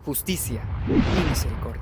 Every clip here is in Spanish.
justicia y misericordia.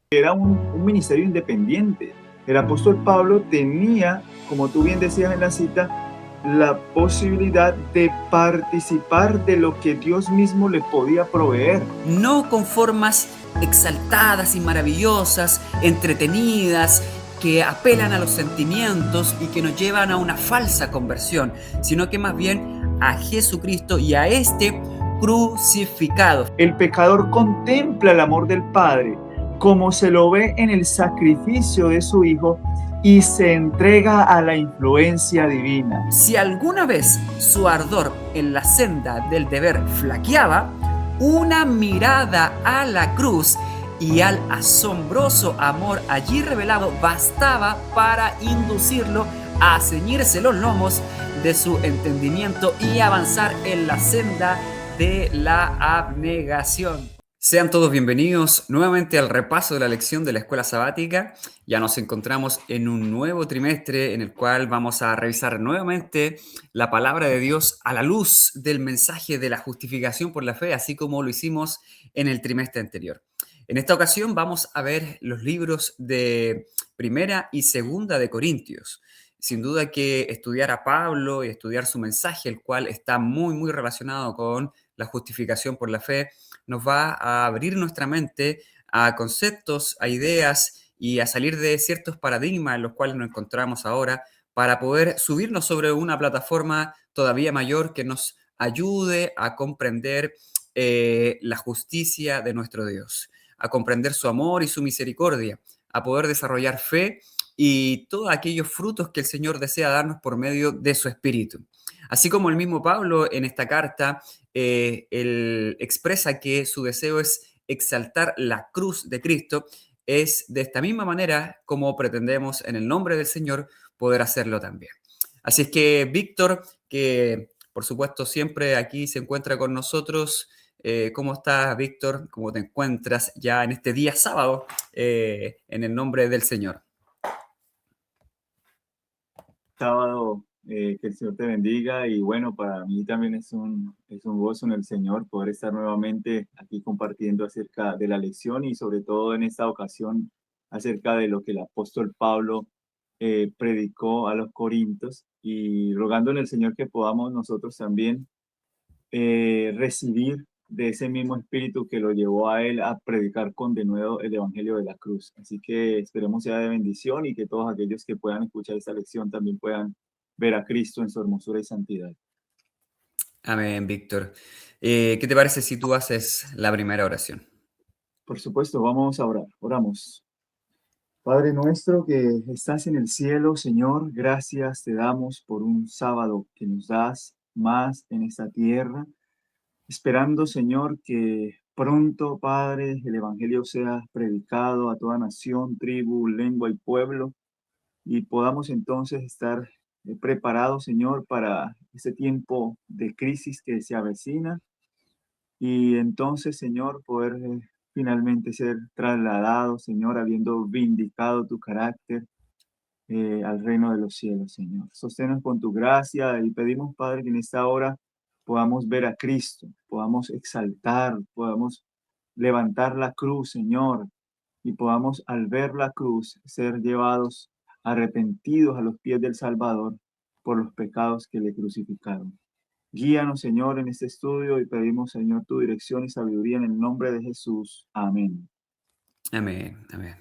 Era un ministerio independiente. El apóstol Pablo tenía, como tú bien decías en la cita, la posibilidad de participar de lo que Dios mismo le podía proveer. No con formas exaltadas y maravillosas, entretenidas, que apelan a los sentimientos y que nos llevan a una falsa conversión, sino que más bien a Jesucristo y a este crucificado. El pecador contempla el amor del Padre como se lo ve en el sacrificio de su Hijo y se entrega a la influencia divina. Si alguna vez su ardor en la senda del deber flaqueaba, una mirada a la cruz y al asombroso amor allí revelado bastaba para inducirlo a ceñirse los lomos de su entendimiento y avanzar en la senda de la abnegación. Sean todos bienvenidos nuevamente al repaso de la lección de la escuela sabática. Ya nos encontramos en un nuevo trimestre en el cual vamos a revisar nuevamente la palabra de Dios a la luz del mensaje de la justificación por la fe, así como lo hicimos en el trimestre anterior. En esta ocasión vamos a ver los libros de Primera y Segunda de Corintios. Sin duda que estudiar a Pablo y estudiar su mensaje, el cual está muy relacionado con la justificación por la fe, nos va a abrir nuestra mente a conceptos, a ideas y a salir de ciertos paradigmas en los cuales nos encontramos ahora para poder subirnos sobre una plataforma todavía mayor que nos ayude a comprender la justicia de nuestro Dios, a comprender su amor y su misericordia, a poder desarrollar fe y todos aquellos frutos que el Señor desea darnos por medio de su Espíritu. Así como el mismo Pablo en esta carta él expresa que su deseo es exaltar la cruz de Cristo, es de esta misma manera como pretendemos en el nombre del Señor poder hacerlo también. Así es que Víctor, que por supuesto siempre aquí se encuentra con nosotros, ¿cómo estás, Víctor? ¿Cómo te encuentras ya en este día sábado en el nombre del Señor? Sábado, que el Señor te bendiga y bueno, para mí también es un gozo en el Señor poder estar nuevamente aquí compartiendo acerca de la lección y sobre todo en esta ocasión acerca de lo que el apóstol Pablo predicó a los Corintios y rogándole al Señor que podamos nosotros también recibir de ese mismo espíritu que lo llevó a él a predicar con denuedo el evangelio de la cruz. Así que esperemos sea de bendición y que todos aquellos que puedan escuchar esta lección también puedan ver a Cristo en su hermosura y santidad. Amén, Víctor. ¿Qué te parece si tú haces la primera oración? Por supuesto, vamos a orar. Oramos. Padre nuestro que estás en el cielo, Señor, gracias te damos por un sábado que nos das más en esta tierra. Esperando, Señor, que pronto, Padre, el Evangelio sea predicado a toda nación, tribu, lengua y pueblo, y podamos entonces estar preparados, Señor, para ese tiempo de crisis que se avecina, y entonces, Señor, poder finalmente ser trasladados, Señor, habiendo vindicado tu carácter al reino de los cielos, Señor. Sosténnos con tu gracia y pedimos, Padre, que en esta hora podamos ver a Cristo, podamos exaltar, podamos levantar la cruz, Señor, y podamos al ver la cruz ser llevados arrepentidos a los pies del Salvador por los pecados que le crucificaron. Guíanos, Señor, en este estudio y pedimos, Señor, tu dirección y sabiduría en el nombre de Jesús. Amén. Amén, amén.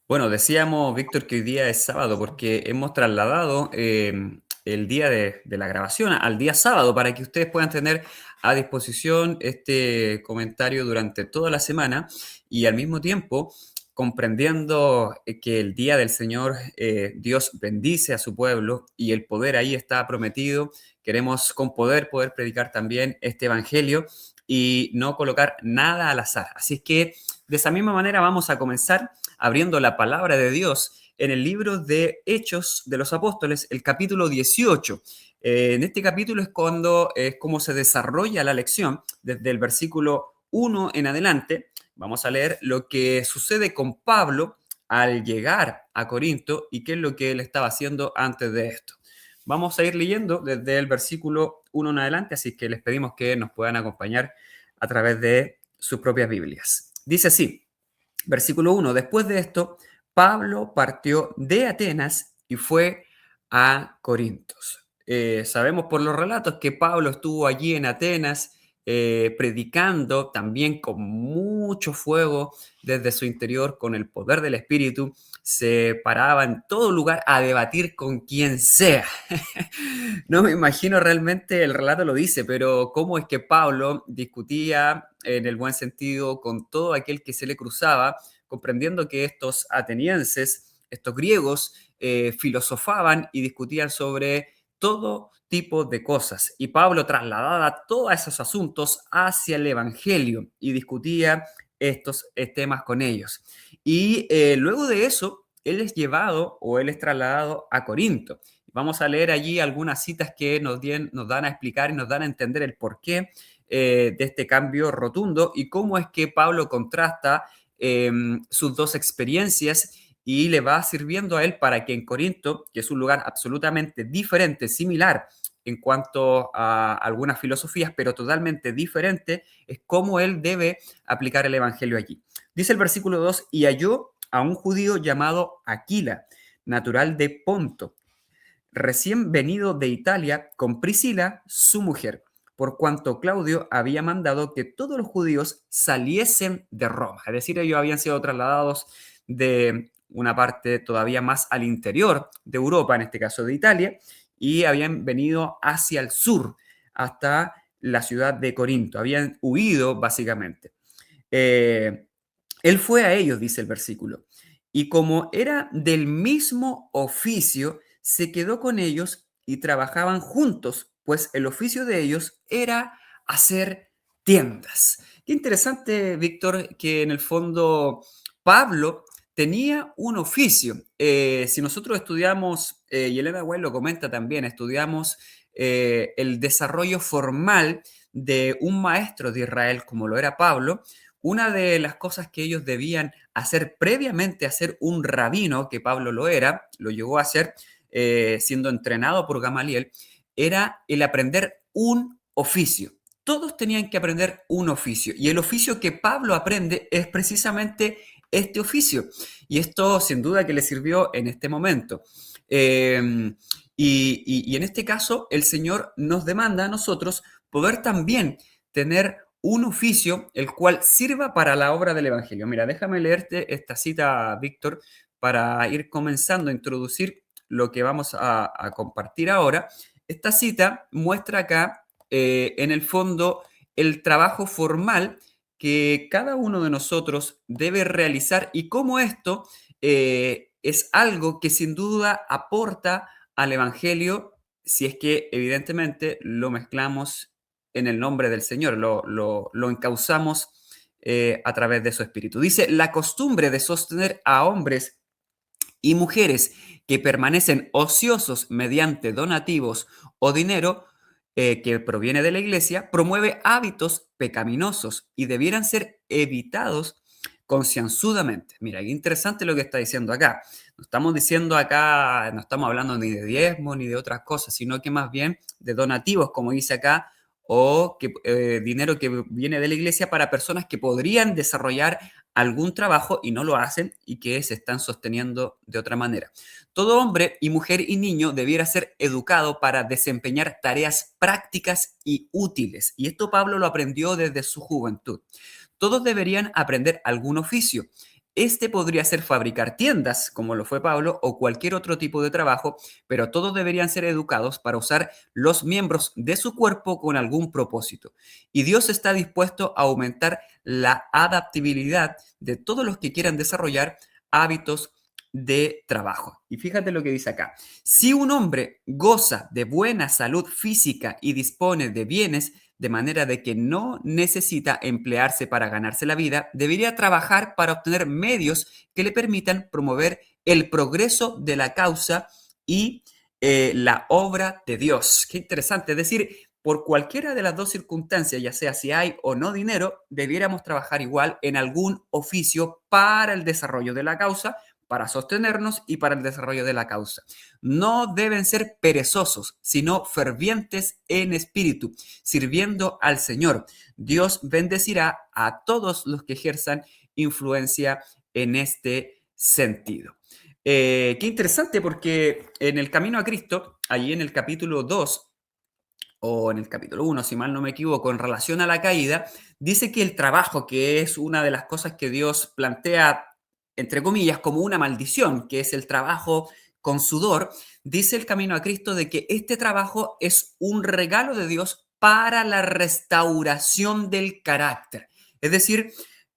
Bueno, decíamos, Víctor, que hoy día es sábado porque hemos trasladado el día de la grabación al día sábado para que ustedes puedan tener a disposición este comentario durante toda la semana y al mismo tiempo comprendiendo que el día del Señor Dios bendice a su pueblo y el poder ahí está prometido. Queremos con poder predicar también este evangelio y no colocar nada al azar. Así es que de esa misma manera vamos a comenzar abriendo la palabra de Dios en el libro de Hechos de los Apóstoles, el capítulo 18. En este capítulo es cuando es como se desarrolla la lección, desde el versículo 1 en adelante. Vamos a leer lo que sucede con Pablo al llegar a Corinto y qué es lo que él estaba haciendo antes de esto. Vamos a ir leyendo desde el versículo 1 en adelante, así que les pedimos que nos puedan acompañar a través de sus propias Biblias. Dice así, versículo 1, después de esto, Pablo partió de Atenas y fue a Corintos. Sabemos por los relatos que Pablo estuvo allí en Atenas predicando también con mucho fuego desde su interior, con el poder del Espíritu. Se paraba en todo lugar a debatir con quien sea. No me imagino realmente, el relato lo dice, pero cómo es que Pablo discutía en el buen sentido con todo aquel que se le cruzaba, comprendiendo que estos atenienses, estos griegos, filosofaban y discutían sobre todo tipo de cosas. Y Pablo trasladaba todos esos asuntos hacia el Evangelio y discutía estos temas con ellos. Y luego de eso, él es llevado o él es trasladado a Corinto. Vamos a leer allí algunas citas que nos dan a explicar y nos dan a entender el porqué de este cambio rotundo y cómo es que Pablo contrasta sus dos experiencias y le va sirviendo a él para que en Corinto, que es un lugar absolutamente diferente, similar en cuanto a algunas filosofías, pero totalmente diferente, es cómo él debe aplicar el Evangelio allí. Dice el versículo 2, y halló a un judío llamado Aquila, natural de Ponto, recién venido de Italia con Priscila, su mujer, por cuanto Claudio había mandado que todos los judíos saliesen de Roma. Es decir, ellos habían sido trasladados de una parte todavía más al interior de Europa, en este caso de Italia, y habían venido hacia el sur, hasta la ciudad de Corinto. Habían huido básicamente. Eh, Él fue a ellos, dice el versículo, y como era del mismo oficio, se quedó con ellos y trabajaban juntos, pues el oficio de ellos era hacer tiendas. Qué interesante, Víctor, que en el fondo Pablo tenía un oficio. Si nosotros estudiamos, y Elena White lo comenta también, estudiamos el desarrollo formal de un maestro de Israel como lo era Pablo, una de las cosas que ellos debían hacer previamente a ser un rabino, que Pablo lo era, lo llegó a hacer siendo entrenado por Gamaliel, era el aprender un oficio. Todos tenían que aprender un oficio y el oficio que Pablo aprende es precisamente este oficio. Y esto sin duda que le sirvió en este momento. Y en este caso el Señor nos demanda a nosotros poder también tener un oficio el cual sirva para la obra del Evangelio. Mira, déjame leerte esta cita, Víctor, para ir comenzando a introducir lo que vamos a compartir ahora. Esta cita muestra acá, en el fondo, el trabajo formal que cada uno de nosotros debe realizar y cómo esto es algo que sin duda aporta al Evangelio si es que evidentemente lo mezclamos en el nombre del Señor, lo encauzamos a través de su Espíritu. Dice, la costumbre de sostener a hombres y mujeres que permanecen ociosos mediante donativos o dinero que proviene de la iglesia, promueve hábitos pecaminosos y debieran ser evitados concienzudamente. Mira, qué interesante lo que está diciendo acá. No estamos diciendo acá, no estamos hablando ni de diezmo ni de otras cosas, sino que más bien de donativos, como dice acá, o que, dinero que viene de la iglesia para personas que podrían desarrollar algún trabajo y no lo hacen y que se están sosteniendo de otra manera. Todo hombre y mujer y niño debiera ser educado para desempeñar tareas prácticas y útiles. Y esto Pablo lo aprendió desde su juventud. Todos deberían aprender algún oficio. Este podría ser fabricar tiendas, como lo fue Pablo, o cualquier otro tipo de trabajo, pero todos deberían ser educados para usar los miembros de su cuerpo con algún propósito. Y Dios está dispuesto a aumentar la adaptabilidad de todos los que quieran desarrollar hábitos de trabajo. Y fíjate lo que dice acá. Si un hombre goza de buena salud física y dispone de bienes, de manera de que no necesita emplearse para ganarse la vida, debería trabajar para obtener medios que le permitan promover el progreso de la causa y la obra de Dios. Qué interesante. Es decir, por cualquiera de las dos circunstancias, ya sea si hay o no dinero, debiéramos trabajar igual en algún oficio para el desarrollo de la causa, para sostenernos y para el desarrollo de la causa. No deben ser perezosos, sino fervientes en espíritu, sirviendo al Señor. Dios bendecirá a todos los que ejerzan influencia en este sentido. Qué interesante, porque en el Camino a Cristo, allí en el capítulo 2 o en el capítulo 1, si mal no me equivoco, en relación a la caída, dice que el trabajo, que es una de las cosas que Dios plantea, entre comillas, como una maldición, que es el trabajo con sudor, dice el Camino a Cristo de que este trabajo es un regalo de Dios para la restauración del carácter. Es decir,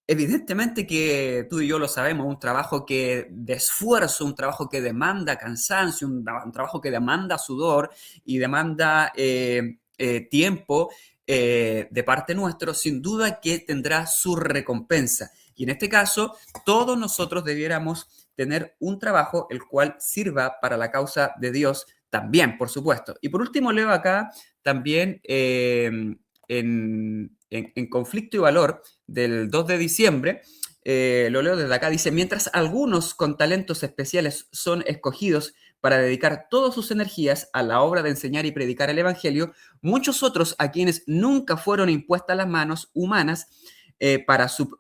evidentemente que tú y yo lo sabemos, un trabajo que de esfuerzo, un trabajo que demanda cansancio, un trabajo que demanda sudor y demanda tiempo de parte nuestro, sin duda que tendrá su recompensa. Y en este caso, todos nosotros debiéramos tener un trabajo el cual sirva para la causa de Dios también, por supuesto. Y por último, leo acá también en Conflicto y Valor del 2 de diciembre, lo leo desde acá, dice: mientras algunos con talentos especiales son escogidos para dedicar todas sus energías a la obra de enseñar y predicar el Evangelio, muchos otros a quienes nunca fueron impuestas las manos humanas para su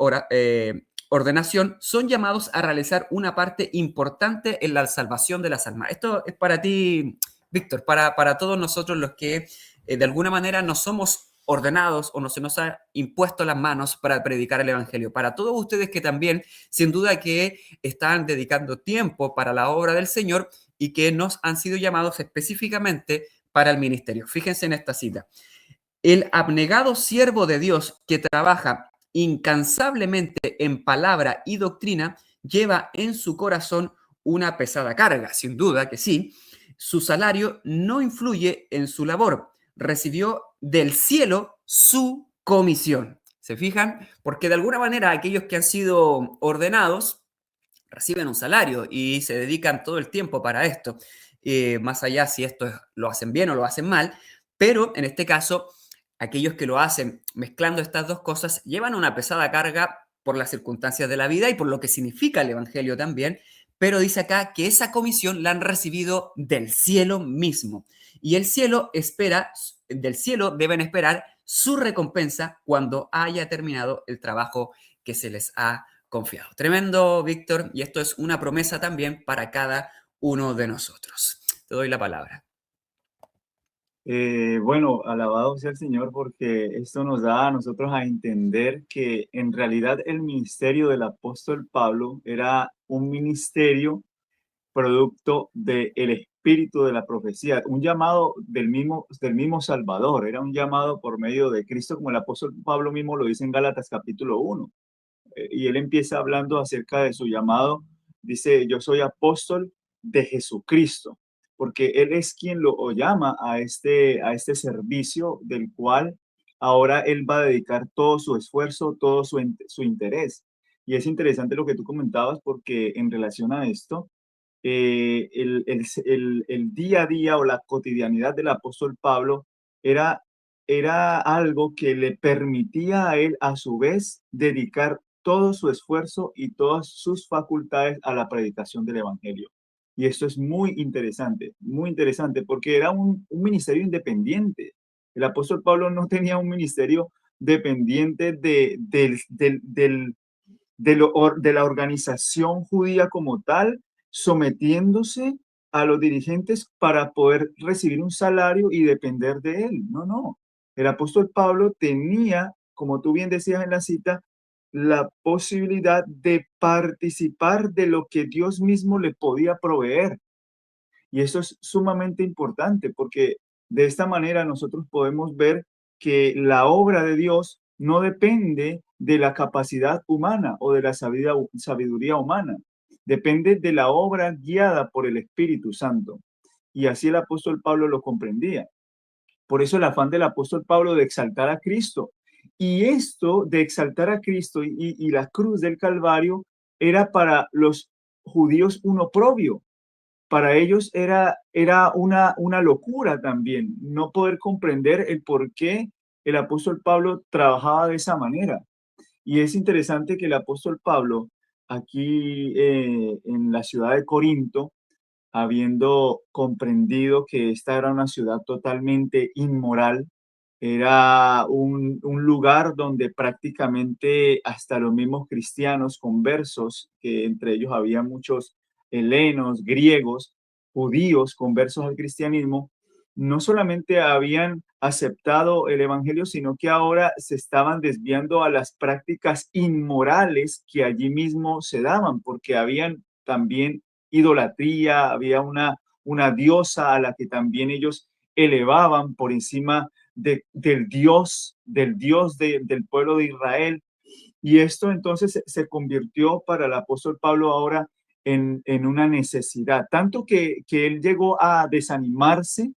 ordenación son llamados a realizar una parte importante en la salvación de las almas. Esto es para ti, Víctor, para todos nosotros los que de alguna manera no somos ordenados o no se nos ha impuesto las manos para predicar el Evangelio. Para todos ustedes que también, sin duda que están dedicando tiempo para la obra del Señor y que nos han sido llamados específicamente para el ministerio. Fíjense en esta cita. El abnegado siervo de Dios que trabaja incansablemente en palabra y doctrina lleva en su corazón una pesada carga, sin duda que sí. Su salario no influye en su labor. Recibió del cielo su comisión. ¿Se fijan? Porque de alguna manera aquellos que han sido ordenados reciben un salario y se dedican todo el tiempo para esto, más allá si esto lo hacen bien o lo hacen mal, pero en este caso, aquellos que lo hacen mezclando estas dos cosas llevan una pesada carga por las circunstancias de la vida y por lo que significa el Evangelio también, pero dice acá que esa comisión la han recibido del cielo mismo. Y el cielo espera, del cielo deben esperar su recompensa cuando haya terminado el trabajo que se les ha confiado. Tremendo, Víctor, y esto es una promesa también para cada uno de nosotros. Te doy la palabra. Bueno, alabado sea el Señor porque esto nos da a nosotros a entender que en realidad el ministerio del apóstol Pablo era un ministerio producto del espíritu de la profecía, un llamado del mismo Salvador, era un llamado por medio de Cristo, como el apóstol Pablo mismo lo dice en Gálatas capítulo 1. Y él empieza hablando acerca de su llamado, dice: yo soy apóstol de Jesucristo, porque él es quien lo llama a este servicio del cual ahora él va a dedicar todo su esfuerzo, todo su interés. Y es interesante lo que tú comentabas, porque en relación a esto, el día a día o la cotidianidad del apóstol Pablo era, era algo que le permitía a él a su vez dedicar todo su esfuerzo y todas sus facultades a la predicación del Evangelio. Y esto es muy interesante, porque era un ministerio independiente. El apóstol Pablo no tenía un ministerio dependiente de la organización judía como tal, sometiéndose a los dirigentes para poder recibir un salario y depender de él. No, no. El apóstol Pablo tenía, como tú bien decías en la cita, la posibilidad de participar de lo que Dios mismo le podía proveer. Y eso es sumamente importante porque de esta manera nosotros podemos ver que la obra de Dios no depende de la capacidad humana o de la sabiduría humana. Depende de la obra guiada por el Espíritu Santo. Y así el apóstol Pablo lo comprendía. Por eso el afán del apóstol Pablo de exaltar a Cristo. Y esto de exaltar a Cristo y la cruz del Calvario era para los judíos un oprobio. Para ellos era una locura también no poder comprender el por qué el apóstol Pablo trabajaba de esa manera. Y es interesante que el apóstol Pablo aquí en la ciudad de Corinto, habiendo comprendido que esta era una ciudad totalmente inmoral, era un lugar donde prácticamente hasta los mismos cristianos conversos, que entre ellos había muchos helenos, griegos, judíos conversos al cristianismo, no solamente habían aceptado el evangelio, sino que ahora se estaban desviando a las prácticas inmorales que allí mismo se daban, porque habían también idolatría, había una diosa a la que también ellos elevaban por encima del Dios del pueblo de Israel. Y esto entonces se convirtió para el apóstol Pablo ahora en una necesidad, tanto que él llegó a desanimarse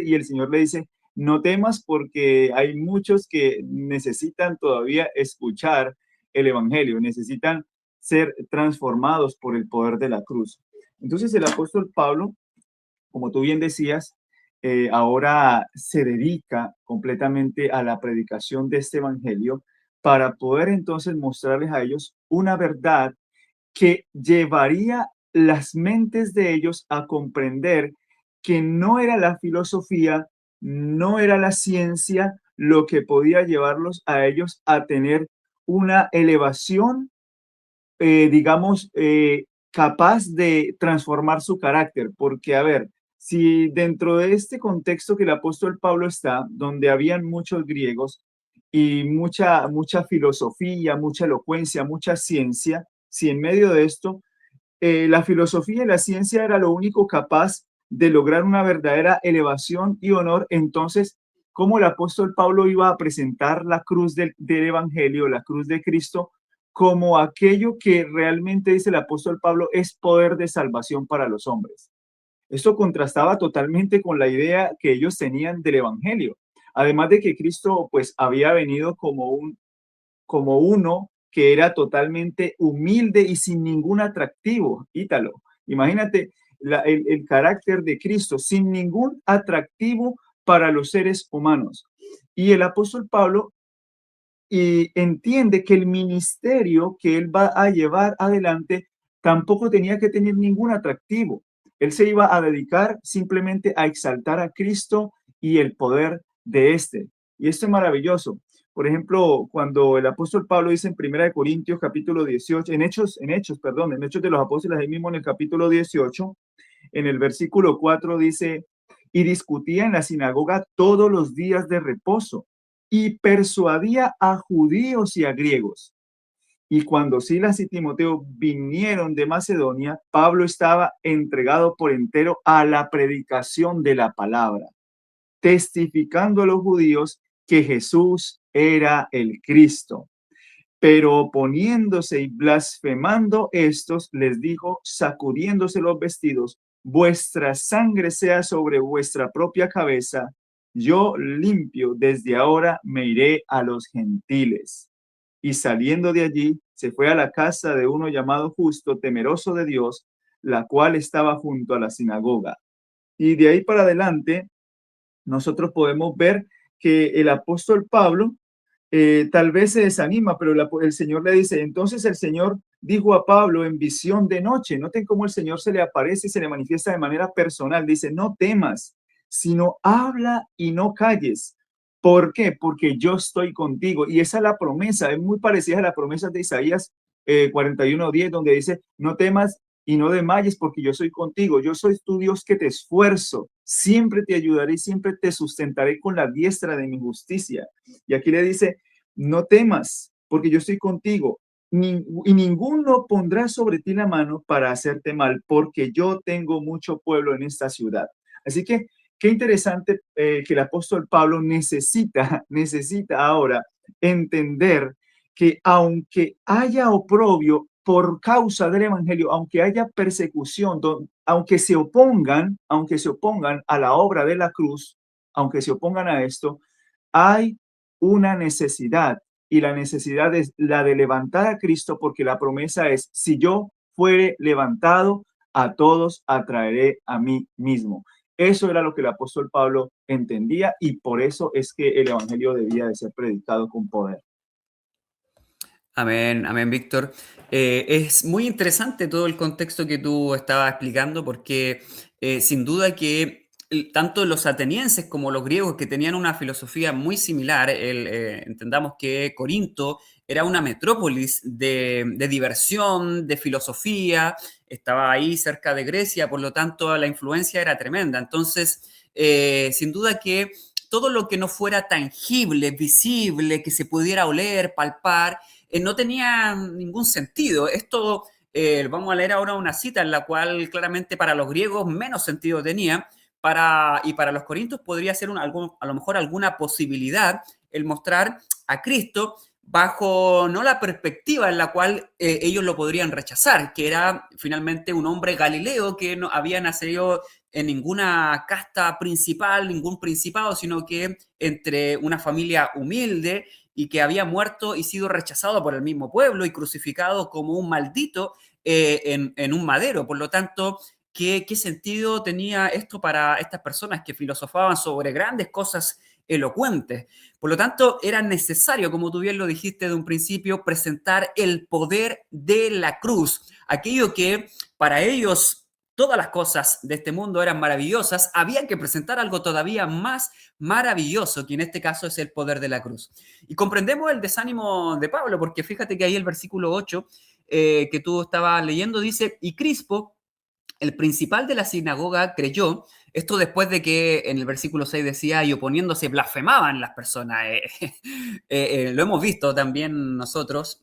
y el Señor le dice, no temas porque hay muchos que necesitan todavía escuchar el Evangelio, necesitan ser transformados por el poder de la cruz. Entonces el apóstol Pablo, como tú bien decías, ahora se dedica completamente a la predicación de este evangelio para poder entonces mostrarles a ellos una verdad que llevaría las mentes de ellos a comprender que no era la filosofía, no era la ciencia lo que podía llevarlos a ellos a tener una elevación digamos, capaz de transformar su carácter. Porque, a ver, si dentro de este contexto que el apóstol Pablo está, donde habían muchos griegos y mucha filosofía, mucha elocuencia, mucha ciencia, si en medio de esto la filosofía y la ciencia era lo único capaz de lograr una verdadera elevación y honor, entonces, ¿cómo el apóstol Pablo iba a presentar la cruz del Evangelio, la cruz de Cristo, como aquello que realmente dice el apóstol Pablo es poder de salvación para los hombres? Esto contrastaba totalmente con la idea que ellos tenían del Evangelio. Además de que Cristo pues había venido como uno que era totalmente humilde y sin ningún atractivo, Ítalo. Imagínate el carácter de Cristo, sin ningún atractivo para los seres humanos. Y el apóstol Pablo entiende que el ministerio que él va a llevar adelante tampoco tenía que tener ningún atractivo. Él se iba a dedicar simplemente a exaltar a Cristo y el poder de este. Y esto es maravilloso. Por ejemplo, cuando el apóstol Pablo dice en 1 Corintios capítulo 18, en Hechos de los Apóstoles, ahí mismo en el capítulo 18, en el versículo 4 dice, y discutía en la sinagoga todos los días de reposo y persuadía a judíos y a griegos. Y cuando Silas y Timoteo vinieron de Macedonia, Pablo estaba entregado por entero a la predicación de la palabra, testificando a los judíos que Jesús era el Cristo. Pero oponiéndose y blasfemando estos, les dijo, sacudiéndose los vestidos, vuestra sangre sea sobre vuestra propia cabeza, yo limpio, desde ahora me iré a los gentiles. Y saliendo de allí, se fue a la casa de uno llamado Justo, temeroso de Dios, la cual estaba junto a la sinagoga. Y de ahí para adelante, nosotros podemos ver que el apóstol Pablo tal vez se desanima, pero el Señor le dice, entonces el Señor dijo a Pablo en visión de noche, noten cómo el Señor se le aparece y se le manifiesta de manera personal, dice, no temas, sino habla y no calles. ¿Por qué? Porque yo estoy contigo. Y esa es la promesa, es muy parecida a la promesa de Isaías 41:10, donde dice, no temas y no desmayes porque yo soy contigo, yo soy tu Dios que te esfuerzo, siempre te ayudaré y siempre te sustentaré con la diestra de mi justicia. Y aquí le dice, no temas porque yo estoy contigo y ninguno pondrá sobre ti la mano para hacerte mal porque yo tengo mucho pueblo en esta ciudad. Así que qué interesante que el apóstol Pablo necesita ahora entender que aunque haya oprobio por causa del evangelio, aunque haya persecución, aunque se opongan a la obra de la cruz, aunque se opongan a esto, hay una necesidad y la necesidad es la de levantar a Cristo porque la promesa es, si yo fuere levantado, a todos atraeré a mí mismo. Eso era lo que el apóstol Pablo entendía y por eso es que el evangelio debía de ser predicado con poder. Amén, amén, Víctor. Es muy interesante todo el contexto que tú estabas explicando porque sin duda que tanto los atenienses como los griegos que tenían una filosofía muy similar, entendamos que Corinto era una metrópolis de diversión, de filosofía, estaba ahí cerca de Grecia, por lo tanto la influencia era tremenda. Entonces, sin duda que todo lo que no fuera tangible, visible, que se pudiera oler, palpar, no tenía ningún sentido. Esto, vamos a leer ahora una cita en la cual claramente para los griegos menos sentido tenía, y para los corintios podría ser a lo mejor alguna posibilidad el mostrar a Cristo bajo no la perspectiva en la cual ellos lo podrían rechazar, que era finalmente un hombre galileo que no había nacido en ninguna casta principal, ningún principado, sino que entre una familia humilde y que había muerto y sido rechazado por el mismo pueblo y crucificado como un maldito en un madero. Por lo tanto, ¿qué sentido tenía esto para estas personas que filosofaban sobre grandes cosas elocuentes? Por lo tanto, era necesario, como tú bien lo dijiste de un principio, presentar el poder de la cruz, aquello que para ellos todas las cosas de este mundo eran maravillosas, había que presentar algo todavía más maravilloso, que en este caso es el poder de la cruz. Y comprendemos el desánimo de Pablo, porque fíjate que ahí el versículo 8 que tú estabas leyendo dice, y Crispo, el principal de la sinagoga, creyó, esto después de que en el versículo 6 decía, y oponiéndose blasfemaban las personas. Lo hemos visto también nosotros,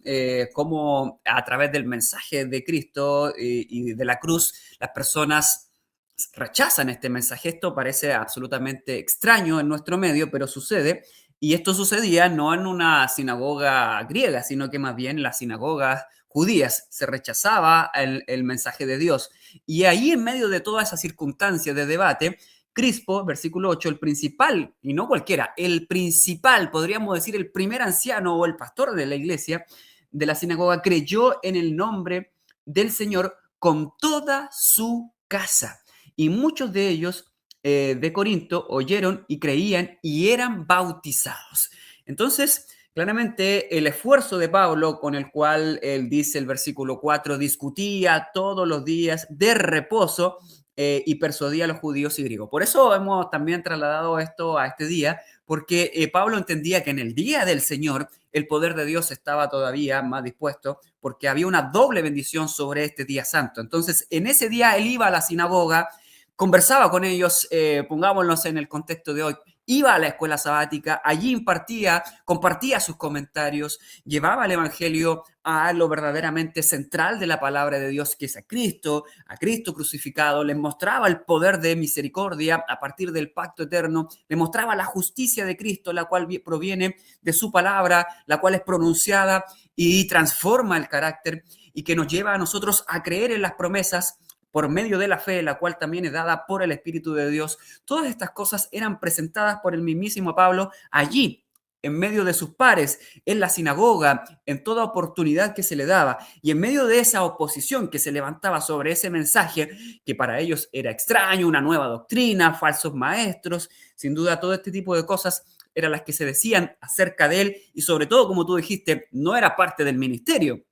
cómo a través del mensaje de Cristo y de la cruz, las personas rechazan este mensaje. Esto parece absolutamente extraño en nuestro medio, pero sucede. Y esto sucedía no en una sinagoga griega, sino que más bien en las sinagogas judías. Se rechazaba el mensaje de Dios. Y ahí, en medio de toda esa circunstancia de debate, Crispo, versículo 8, el principal, y no cualquiera, el principal, podríamos decir el primer anciano o el pastor de la iglesia, de la sinagoga, creyó en el nombre del Señor con toda su casa. Y muchos de ellos de Corinto oyeron y creían y eran bautizados. Entonces, claramente el esfuerzo de Pablo con el cual él dice el versículo 4, discutía todos los días de reposo y persuadía a los judíos y griegos. Por eso hemos también trasladado esto a este día, porque Pablo entendía que en el día del Señor el poder de Dios estaba todavía más dispuesto, porque había una doble bendición sobre este día santo. Entonces, en ese día él iba a la sinagoga, conversaba con ellos, pongámonos en el contexto de hoy, iba a la escuela sabática, allí impartía, compartía sus comentarios, llevaba el Evangelio a lo verdaderamente central de la palabra de Dios, que es a Cristo crucificado, les mostraba el poder de misericordia a partir del pacto eterno, le mostraba la justicia de Cristo, la cual proviene de su palabra, la cual es pronunciada y transforma el carácter y que nos lleva a nosotros a creer en las promesas por medio de la fe, la cual también es dada por el Espíritu de Dios. Todas estas cosas eran presentadas por el mismísimo Pablo allí, en medio de sus pares, en la sinagoga, en toda oportunidad que se le daba. Y en medio de esa oposición que se levantaba sobre ese mensaje, que para ellos era extraño, una nueva doctrina, falsos maestros, sin duda todo este tipo de cosas eran las que se decían acerca de él y sobre todo, como tú dijiste, no era parte del ministerio.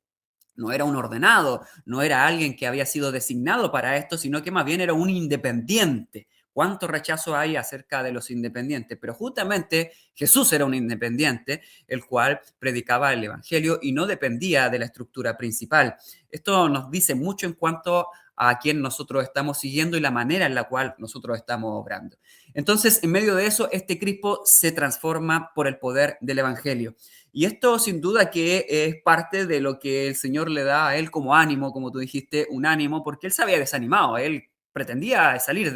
No era un ordenado, no era alguien que había sido designado para esto, sino que más bien era un independiente. ¿Cuánto rechazo hay acerca de los independientes? Pero justamente Jesús era un independiente, el cual predicaba el Evangelio y no dependía de la estructura principal. Esto nos dice mucho en cuanto a quién nosotros estamos siguiendo y la manera en la cual nosotros estamos obrando. Entonces, en medio de eso, este Crispo se transforma por el poder del Evangelio. Y esto sin duda que es parte de lo que el Señor le da a él como ánimo, como tú dijiste, un ánimo, porque él se había desanimado, él pretendía salir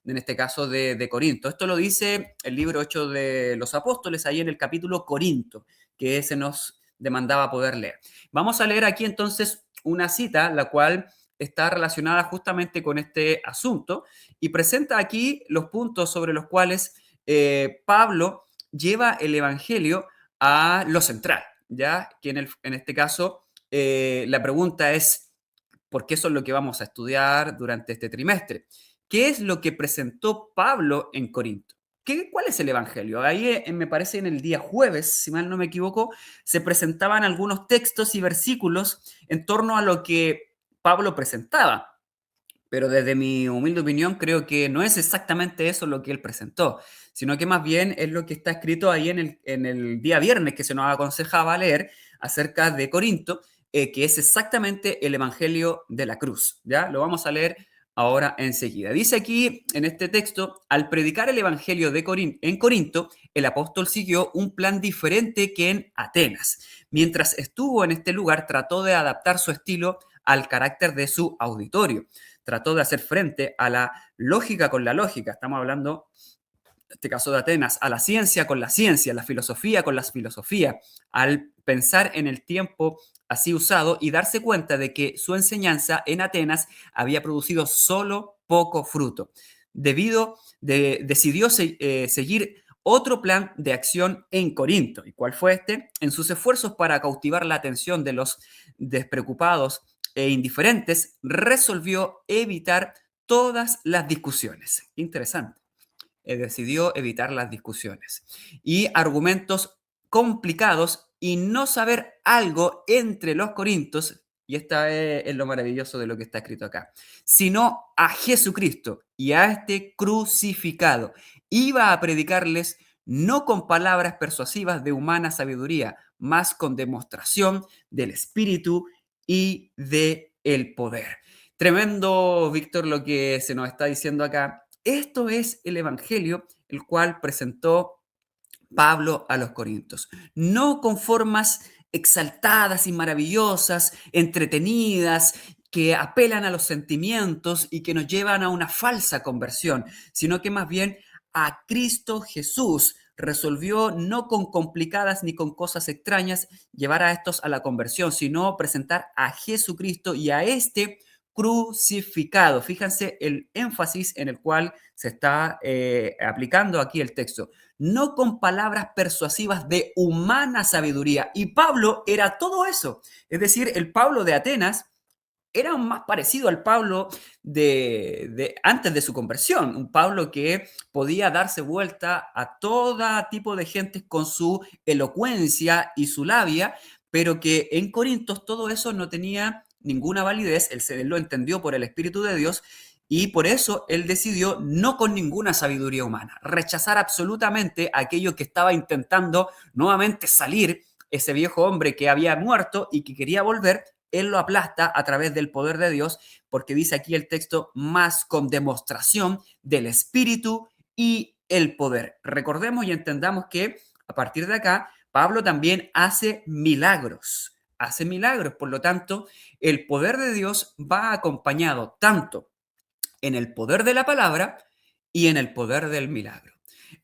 en este caso, de Corinto. Esto lo dice el libro Hechos de los Apóstoles, ahí en el capítulo Corinto, que se nos demandaba poder leer. Vamos a leer aquí entonces una cita, la cual está relacionada justamente con este asunto y presenta aquí los puntos sobre los cuales Pablo lleva el Evangelio a lo central, ¿ya? Que en este caso la pregunta es, porque eso es lo que vamos a estudiar durante este trimestre. ¿Qué es lo que presentó Pablo en Corinto? ¿Cuál es el Evangelio? Ahí me parece en el día jueves, si mal no me equivoco, se presentaban algunos textos y versículos en torno a lo que Pablo presentaba. Pero desde mi humilde opinión creo que no es exactamente eso lo que él presentó, sino que más bien es lo que está escrito ahí en el día viernes que se nos aconsejaba leer acerca de Corinto, que es exactamente el Evangelio de la cruz. ¿Ya? Lo vamos a leer ahora enseguida. Dice aquí en este texto, al predicar el Evangelio en Corinto, el apóstol siguió un plan diferente que en Atenas. Mientras estuvo en este lugar, trató de adaptar su estilo al carácter de su auditorio. Trató de hacer frente a la lógica con la lógica. Estamos hablando, en este caso de Atenas, a la ciencia con la ciencia, la filosofía con la filosofía, al pensar en el tiempo así usado y darse cuenta de que su enseñanza en Atenas había producido solo poco fruto. Decidió seguir otro plan de acción en Corinto. ¿Y cuál fue este? En sus esfuerzos para cautivar la atención de los despreocupados e indiferentes, resolvió evitar todas las discusiones. Interesante. Decidió evitar las discusiones y argumentos complicados y no saber algo entre los corintios, y esta es lo maravilloso de lo que está escrito acá, sino a Jesucristo y a este crucificado. Iba a predicarles no con palabras persuasivas de humana sabiduría, más con demostración del Espíritu y de el poder. Tremendo, Víctor, lo que se nos está diciendo acá. Esto es el Evangelio, el cual presentó Pablo a los Corintios. No con formas exaltadas y maravillosas, entretenidas, que apelan a los sentimientos y que nos llevan a una falsa conversión, sino que más bien a Cristo Jesús resolvió no con complicadas ni con cosas extrañas llevar a estos a la conversión, sino presentar a Jesucristo y a este crucificado. Fíjense el énfasis en el cual se está aplicando aquí el texto. No con palabras persuasivas de humana sabiduría. Y Pablo era todo eso. Es decir, el Pablo de Atenas era más parecido al Pablo de antes de su conversión, un Pablo que podía darse vuelta a todo tipo de gente con su elocuencia y su labia, pero que en Corintios todo eso no tenía ninguna validez, él lo entendió por el Espíritu de Dios y por eso él decidió no con ninguna sabiduría humana, rechazar absolutamente aquello que estaba intentando nuevamente salir, ese viejo hombre que había muerto y que quería volver. Él lo aplasta a través del poder de Dios, porque dice aquí el texto, más con demostración del Espíritu y el poder. Recordemos y entendamos que a partir de acá, Pablo también hace milagros. Hace milagros, por lo tanto, el poder de Dios va acompañado tanto en el poder de la palabra y en el poder del milagro.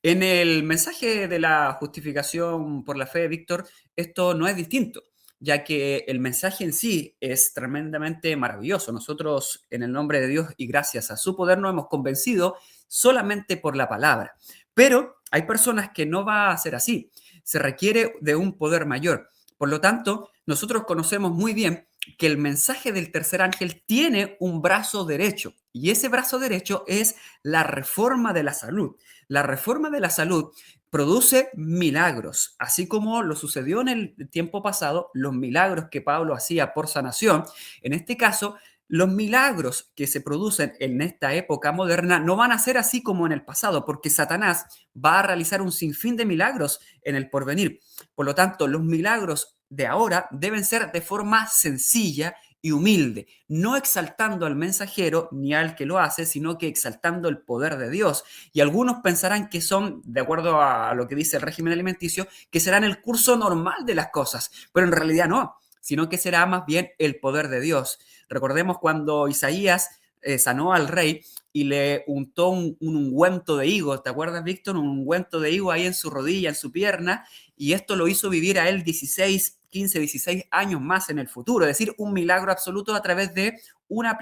En el mensaje de la justificación por la fe, Víctor, esto no es distinto, ya que el mensaje en sí es tremendamente maravilloso. Nosotros, en el nombre de Dios y gracias a su poder, nos hemos convencido solamente por la palabra. Pero hay personas que no va a ser así. Se requiere de un poder mayor. Por lo tanto, nosotros conocemos muy bien que el mensaje del tercer ángel tiene un brazo derecho y ese brazo derecho es la reforma de la salud. La reforma de la salud produce milagros, así como lo sucedió en el tiempo pasado, los milagros que Pablo hacía por sanación. En este caso, los milagros que se producen en esta época moderna no van a ser así como en el pasado, porque Satanás va a realizar un sinfín de milagros en el porvenir. Por lo tanto, los milagros de ahora deben ser de forma sencilla y humilde, no exaltando al mensajero ni al que lo hace, sino que exaltando el poder de Dios. Y algunos pensarán que son, de acuerdo a lo que dice el régimen alimenticio, que serán el curso normal de las cosas, pero en realidad no, sino que será más bien el poder de Dios. Recordemos cuando Isaías sanó al rey y le untó un ungüento de higo, ¿te acuerdas, Víctor? Un ungüento de higo ahí en su rodilla, en su pierna, y esto lo hizo vivir a él 15, 16 años más en el futuro, es decir, un milagro absoluto a través de una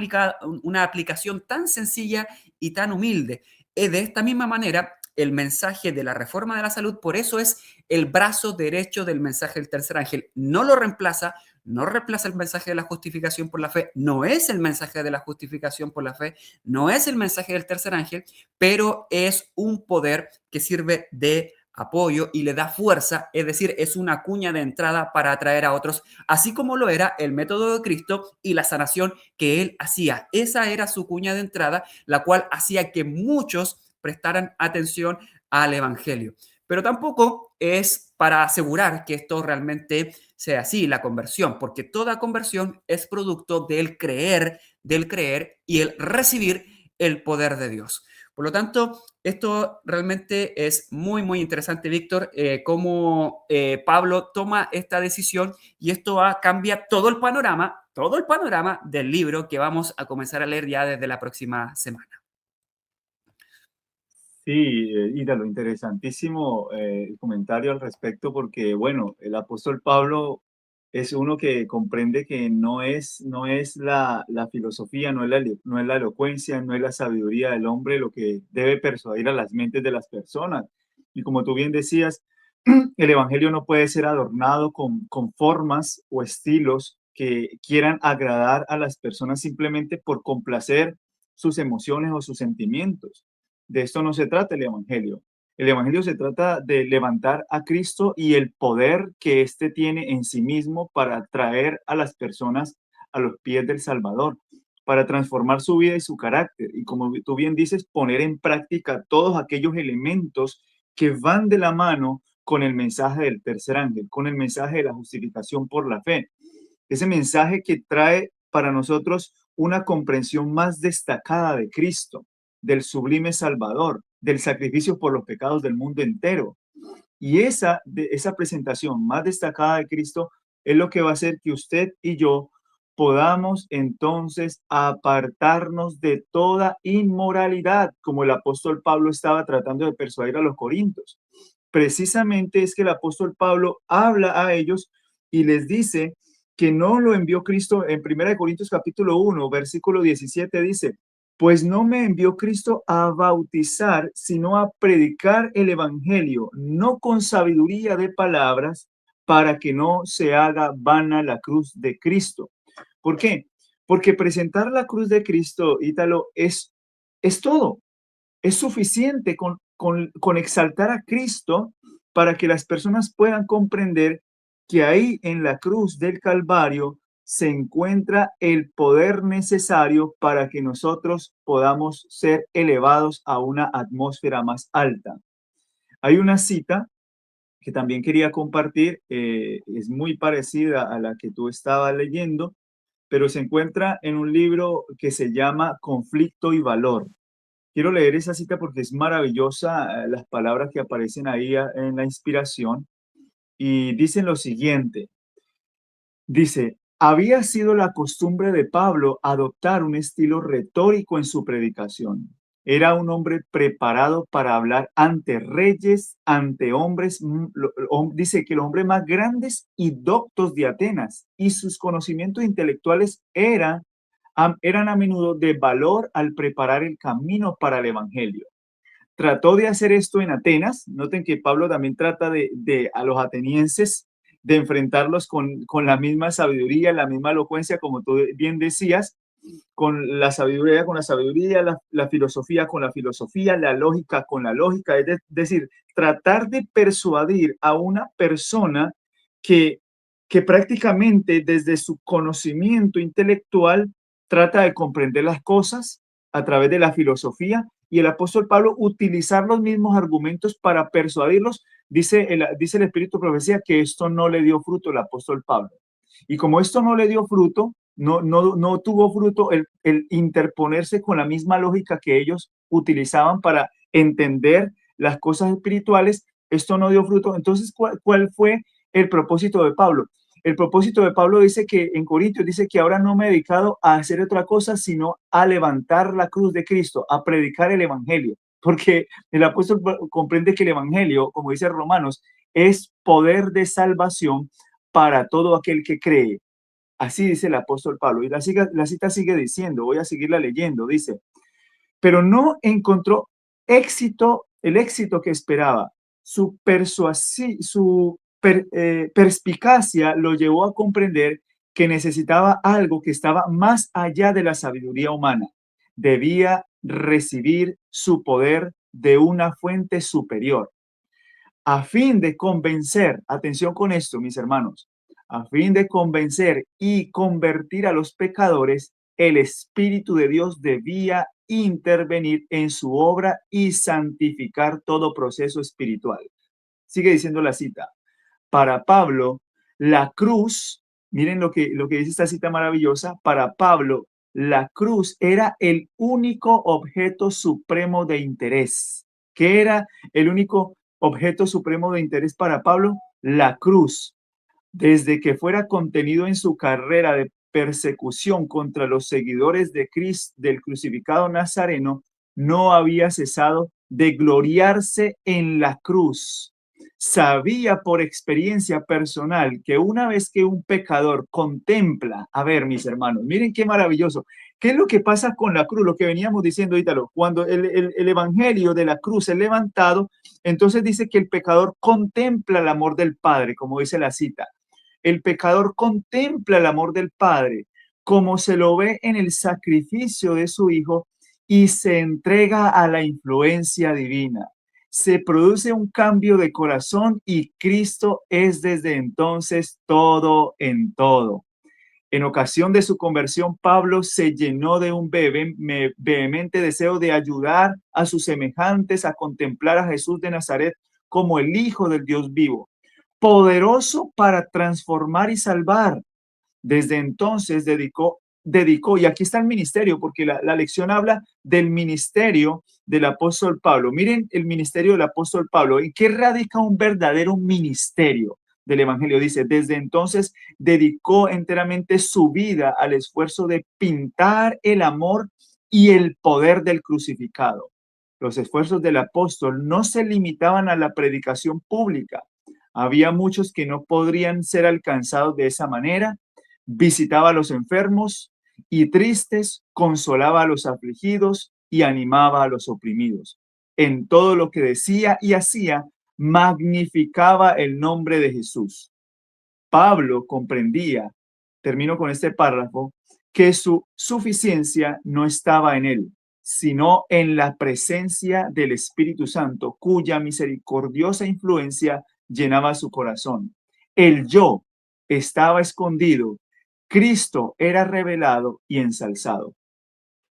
aplicación tan sencilla y tan humilde. De esta misma manera, el mensaje de la reforma de la salud, por eso es el brazo derecho del mensaje del tercer ángel. No lo reemplaza, no reemplaza el mensaje de la justificación por la fe, no es el mensaje de la justificación por la fe, no es el mensaje del tercer ángel, pero es un poder que sirve de apoyo y le da fuerza, es decir, es una cuña de entrada para atraer a otros, así como lo era el método de Cristo y la sanación que él hacía. Esa era su cuña de entrada, la cual hacía que muchos prestaran atención al Evangelio. Pero tampoco es para asegurar que esto realmente sea así, la conversión, porque toda conversión es producto del creer y el recibir el poder de Dios. Por lo tanto, esto realmente es muy, muy interesante, Víctor, cómo Pablo toma esta decisión y esto cambia todo el panorama del libro que vamos a comenzar a leer ya desde la próxima semana. Sí, Ítalo, interesantísimo el comentario al respecto porque, bueno, el apóstol Pablo es uno que comprende que no es la filosofía, no es la elocuencia, no es la sabiduría del hombre lo que debe persuadir a las mentes de las personas. Y como tú bien decías, el evangelio no puede ser adornado con formas o estilos que quieran agradar a las personas simplemente por complacer sus emociones o sus sentimientos. De esto no se trata el Evangelio. El Evangelio se trata de levantar a Cristo y el poder que éste tiene en sí mismo para traer a las personas a los pies del Salvador, para transformar su vida y su carácter. Y como tú bien dices, poner en práctica todos aquellos elementos que van de la mano con el mensaje del tercer ángel, con el mensaje de la justificación por la fe. Ese mensaje que trae para nosotros una comprensión más destacada de Cristo, del sublime Salvador, del sacrificio por los pecados del mundo entero. Y esa presentación más destacada de Cristo es lo que va a hacer que usted y yo podamos entonces apartarnos de toda inmoralidad, como el apóstol Pablo estaba tratando de persuadir a los corintios. Precisamente es que el apóstol Pablo habla a ellos y les dice que no lo envió Cristo. En 1 capítulo 1, versículo 17 dice: pues no me envió Cristo a bautizar, sino a predicar el evangelio, no con sabiduría de palabras, para que no se haga vana la cruz de Cristo. ¿Por qué? Porque presentar la cruz de Cristo, Ítalo, es todo. Es suficiente con exaltar a Cristo para que las personas puedan comprender que ahí en la cruz del Calvario se encuentra el poder necesario para que nosotros podamos ser elevados a una atmósfera más alta. Hay una cita que también quería compartir, es muy parecida a la que tú estabas leyendo, pero se encuentra en un libro que se llama Conflicto y Valor. Quiero leer esa cita porque es maravillosa, las palabras que aparecen ahí en la inspiración, y dicen lo siguiente. Dice: había sido la costumbre de Pablo adoptar un estilo retórico en su predicación. Era un hombre preparado para hablar ante reyes, ante hombres, dice que los hombres más grandes y doctos de Atenas, y sus conocimientos intelectuales eran a menudo de valor al preparar el camino para el evangelio. Trató de hacer esto en Atenas. Noten que Pablo también trata de a los atenienses de enfrentarlos con la misma sabiduría, la misma elocuencia, como tú bien decías, con la sabiduría, la filosofía con la filosofía, la lógica con la lógica. Es decir, tratar de persuadir a una persona que, que prácticamente desde su conocimiento intelectual trata de comprender las cosas a través de la filosofía, y el apóstol Pablo utilizar los mismos argumentos para persuadirlos. Dice el Espíritu de Profecía que esto no le dio fruto al apóstol Pablo. Y como esto no le dio fruto, no tuvo fruto el interponerse con la misma lógica que ellos utilizaban para entender las cosas espirituales, esto no dio fruto. Entonces, ¿cuál fue el propósito de Pablo? El propósito de Pablo dice que en Corintios dice que ahora no me he dedicado a hacer otra cosa, sino a levantar la cruz de Cristo, a predicar el evangelio, porque el apóstol comprende que el evangelio, como dice Romanos, es poder de salvación para todo aquel que cree. Así dice el apóstol Pablo. Y la cita sigue diciendo, voy a seguirla leyendo, dice: pero no encontró éxito el éxito que esperaba. Perspicacia lo llevó a comprender que necesitaba algo que estaba más allá de la sabiduría humana. Debía recibir su poder de una fuente superior a fin de convencer, atención con esto, mis hermanos, a fin de convencer y convertir a los pecadores, el Espíritu de Dios debía intervenir en su obra y santificar todo proceso espiritual. Sigue diciendo la cita. Para Pablo, la cruz, miren lo que dice esta cita maravillosa, para Pablo, la cruz era el único objeto supremo de interés. ¿Qué era el único objeto supremo de interés para Pablo? La cruz. Desde que fuera contenido en su carrera de persecución contra los seguidores de Cristo, del crucificado Nazareno, no había cesado de gloriarse en la cruz. Sabía por experiencia personal que una vez que un pecador contempla, a ver, mis hermanos, miren qué maravilloso, ¿qué es lo que pasa con la cruz? Lo que veníamos diciendo, Ítalo, cuando el evangelio de la cruz es levantado, entonces dice que el pecador contempla el amor del Padre, como dice la cita. El pecador contempla el amor del Padre como se lo ve en el sacrificio de su Hijo y se entrega a la influencia divina. Se produce un cambio de corazón y Cristo es desde entonces todo en todo. En ocasión de su conversión, Pablo se llenó de un vehemente deseo de ayudar a sus semejantes a contemplar a Jesús de Nazaret como el Hijo del Dios vivo, poderoso para transformar y salvar. Desde entonces dedicó, y aquí está el ministerio, porque la lección habla del ministerio del apóstol Pablo. Miren el ministerio del apóstol Pablo. ¿En qué radica un verdadero ministerio del evangelio? Dice, desde entonces dedicó enteramente su vida al esfuerzo de pintar el amor y el poder del crucificado. Los esfuerzos del apóstol no se limitaban a la predicación pública. Había muchos que no podrían ser alcanzados de esa manera. Visitaba a los enfermos y tristes, consolaba a los afligidos y animaba a los oprimidos. En todo lo que decía y hacía, magnificaba el nombre de Jesús. Pablo comprendía, termino con este párrafo, que su suficiencia no estaba en él, sino en la presencia del Espíritu Santo, cuya misericordiosa influencia llenaba su corazón. El yo estaba escondido, Cristo era revelado y ensalzado.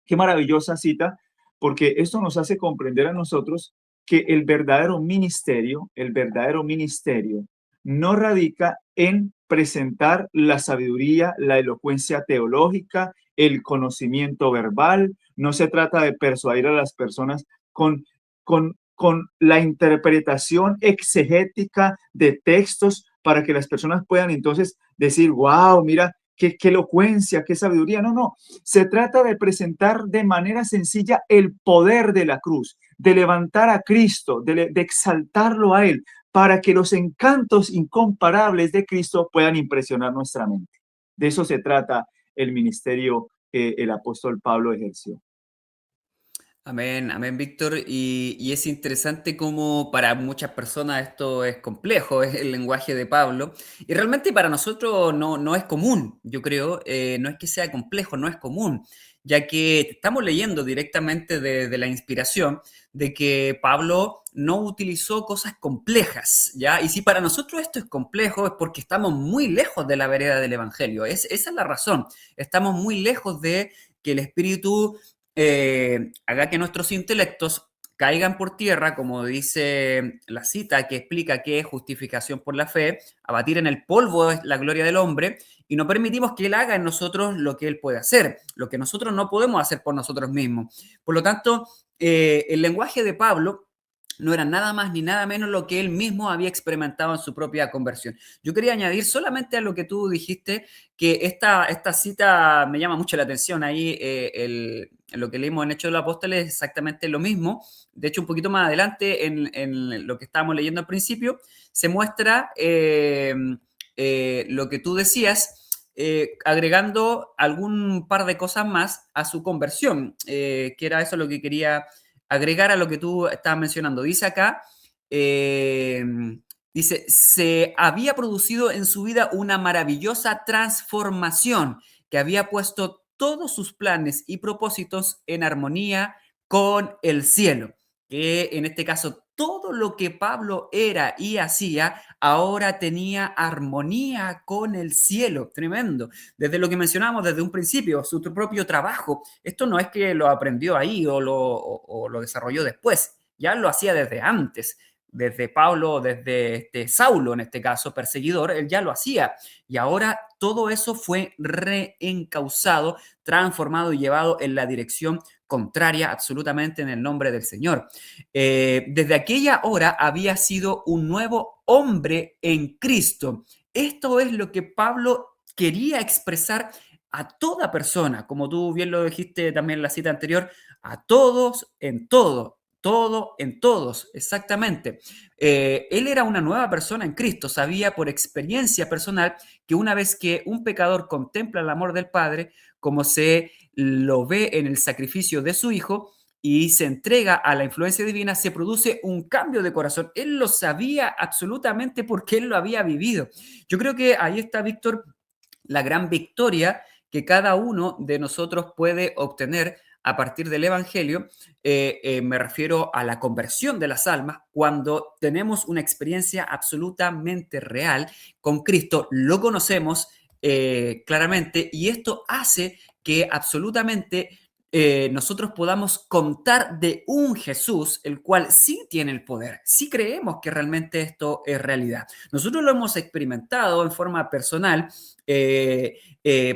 Qué maravillosa cita, porque esto nos hace comprender a nosotros que el verdadero ministerio no radica en presentar la sabiduría, la elocuencia teológica, el conocimiento verbal. No se trata de persuadir a las personas con la interpretación exegética de textos para que las personas puedan entonces decir, wow, mira, qué elocuencia, qué sabiduría. No, no. Se trata de presentar de manera sencilla el poder de la cruz, de levantar a Cristo, de exaltarlo a Él, para que los encantos incomparables de Cristo puedan impresionar nuestra mente. De eso se trata el ministerio que el apóstol Pablo ejerció. Amén, amén, Víctor. Y es interesante cómo para muchas personas esto es complejo, es el lenguaje de Pablo. Y realmente para nosotros no es común, yo creo. No es que sea complejo, no es común, ya que estamos leyendo directamente de la inspiración de que Pablo no utilizó cosas complejas, ¿ya? Y si para nosotros esto es complejo es porque estamos muy lejos de la vereda del Evangelio. Esa es la razón. Estamos muy lejos de que el Espíritu haga que nuestros intelectos caigan por tierra, como dice la cita que explica qué es justificación por la fe, abatir en el polvo es la gloria del hombre, y no permitimos que Él haga en nosotros lo que Él puede hacer, lo que nosotros no podemos hacer por nosotros mismos. Por lo tanto, el lenguaje de Pablo no era nada más ni nada menos lo que él mismo había experimentado en su propia conversión. Yo quería añadir solamente a lo que tú dijiste, que esta cita me llama mucho la atención. Ahí lo que leímos en Hechos de los Apóstoles es exactamente lo mismo. De hecho, un poquito más adelante, en lo que estábamos leyendo al principio, se muestra lo que tú decías, agregando algún par de cosas más a su conversión, que era eso lo que quería agregar a lo que tú estabas mencionando. Dice acá, eh, dice, se había producido en su vida una maravillosa transformación que había puesto todos sus planes y propósitos en armonía con el cielo. Que en este caso, todo lo que Pablo era y hacía, ahora tenía armonía con el cielo. Tremendo. Desde lo que mencionábamos desde un principio, su propio trabajo. Esto no es que lo aprendió ahí o lo desarrolló después, ya lo hacía desde antes. Desde Pablo, desde Saulo en este caso, perseguidor, él ya lo hacía. Y ahora todo eso fue reencauzado, transformado y llevado en la dirección contraria absolutamente en el nombre del Señor. Desde aquella hora había sido un nuevo hombre en Cristo. Esto es lo que Pablo quería expresar a toda persona, como tú bien lo dijiste también en la cita anterior, a todos en todo en todos, exactamente. Él era una nueva persona en Cristo, sabía por experiencia personal que una vez que un pecador contempla el amor del Padre, como se lo ve en el sacrificio de su Hijo, y se entrega a la influencia divina, se produce un cambio de corazón. Él lo sabía absolutamente porque él lo había vivido. Yo creo que ahí está, Víctor, la gran victoria que cada uno de nosotros puede obtener a partir del Evangelio. Me refiero a la conversión de las almas, cuando tenemos una experiencia absolutamente real con Cristo, lo conocemos claramente, y esto hace que absolutamente nosotros podamos contar de un Jesús, el cual sí tiene el poder, sí creemos que realmente esto es realidad. Nosotros lo hemos experimentado en forma personal,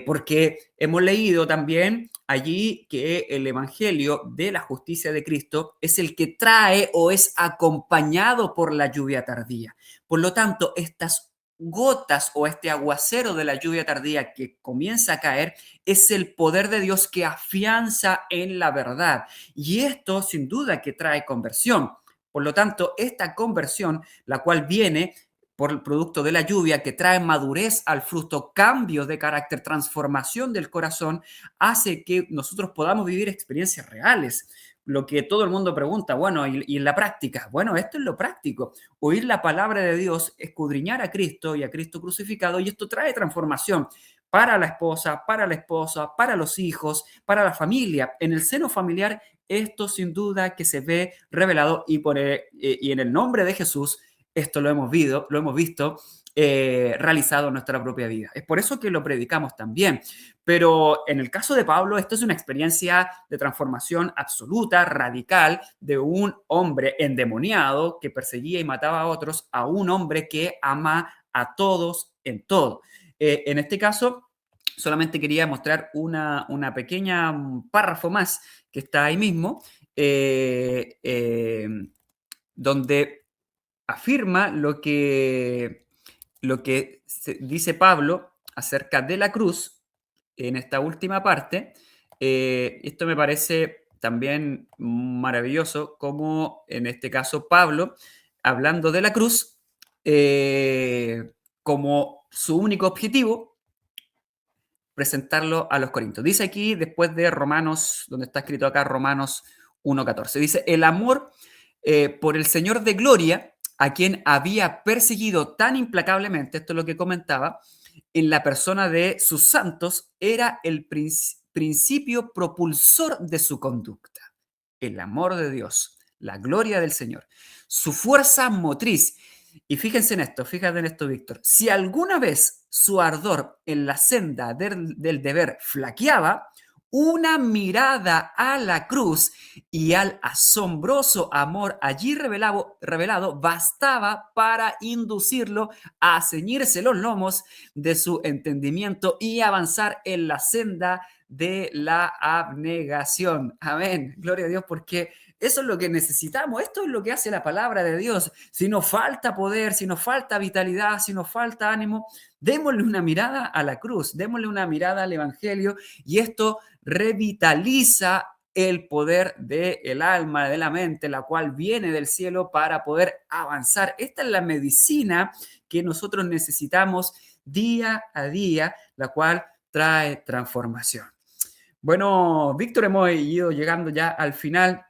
porque hemos leído también allí que el Evangelio de la justicia de Cristo es el que trae o es acompañado por la lluvia tardía. Por lo tanto, estas gotas o este aguacero de la lluvia tardía que comienza a caer es el poder de Dios que afianza en la verdad. Y esto sin duda que trae conversión. Por lo tanto, esta conversión, la cual viene por el producto de la lluvia, que trae madurez al fruto, cambios de carácter, transformación del corazón, hace que nosotros podamos vivir experiencias reales. Lo que todo el mundo pregunta, bueno, ¿y en la práctica? Bueno, esto es lo práctico. Oír la palabra de Dios, escudriñar a Cristo y a Cristo crucificado, y esto trae transformación para la esposa, para los hijos, para la familia. En el seno familiar, esto sin duda que se ve revelado, y en el nombre de Jesús, esto lo hemos visto realizado en nuestra propia vida. Es por eso que lo predicamos también. Pero en el caso de Pablo, esto es una experiencia de transformación absoluta, radical, de un hombre endemoniado que perseguía y mataba a otros, a un hombre que ama a todos en todo. En este caso, solamente quería mostrar una pequeña párrafo más que está ahí mismo, donde afirma lo que dice Pablo acerca de la cruz en esta última parte. Esto me parece también maravilloso, como en este caso Pablo, hablando de la cruz, como su único objetivo, presentarlo a los corintios. Dice aquí, después de Romanos, donde está escrito acá Romanos 1:14, dice, el amor por el Señor de gloria, a quien había perseguido tan implacablemente, esto es lo que comentaba, en la persona de sus santos, era el principio propulsor de su conducta. El amor de Dios, la gloria del Señor, su fuerza motriz. Y fíjate en esto, Víctor. Si alguna vez su ardor en la senda del deber flaqueaba, una mirada a la cruz y al asombroso amor allí revelado bastaba para inducirlo a ceñirse los lomos de su entendimiento y avanzar en la senda de la abnegación. Amén. Gloria a Dios, porque eso es lo que necesitamos. Esto es lo que hace la palabra de Dios. Si nos falta poder, si nos falta vitalidad, si nos falta ánimo, démosle una mirada a la cruz, démosle una mirada al Evangelio, y esto revitaliza el poder del alma, de la mente, la cual viene del cielo para poder avanzar. Esta es la medicina que nosotros necesitamos día a día, la cual trae transformación. Bueno, Víctor, hemos ido llegando ya al final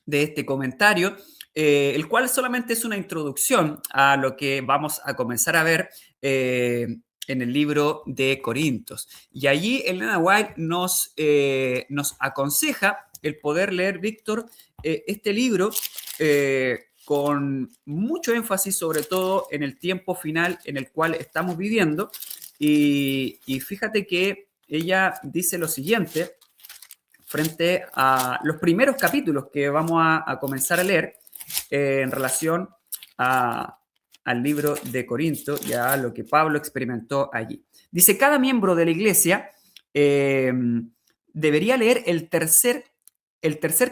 de este comentario, el cual solamente es una introducción a lo que vamos a comenzar a ver en el libro de Corintios. Y allí Elena White nos aconseja el poder leer, Víctor, este libro con mucho énfasis, sobre todo en el tiempo final en el cual estamos viviendo. Y fíjate que ella dice lo siguiente frente a los primeros capítulos que vamos a comenzar a leer en relación al libro de Corinto y a lo que Pablo experimentó allí. Dice, cada miembro de la iglesia debería leer el tercer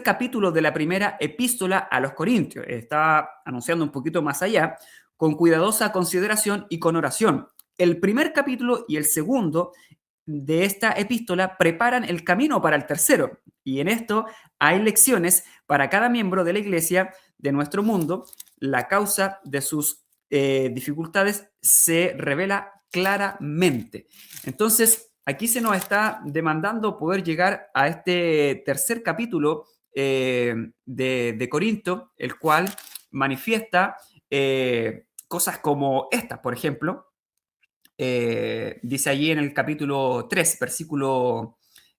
capítulo de la primera epístola a los Corintios. Está anunciando un poquito más allá, con cuidadosa consideración y con oración. El primer capítulo y el segundo de esta epístola preparan el camino para el tercero. Y en esto hay lecciones para cada miembro de la iglesia de nuestro mundo. La causa de sus dificultades se revela claramente. Entonces, aquí se nos está demandando poder llegar a este tercer capítulo de Corinto, el cual manifiesta cosas como estas, por ejemplo. Dice allí en el capítulo 3, versículo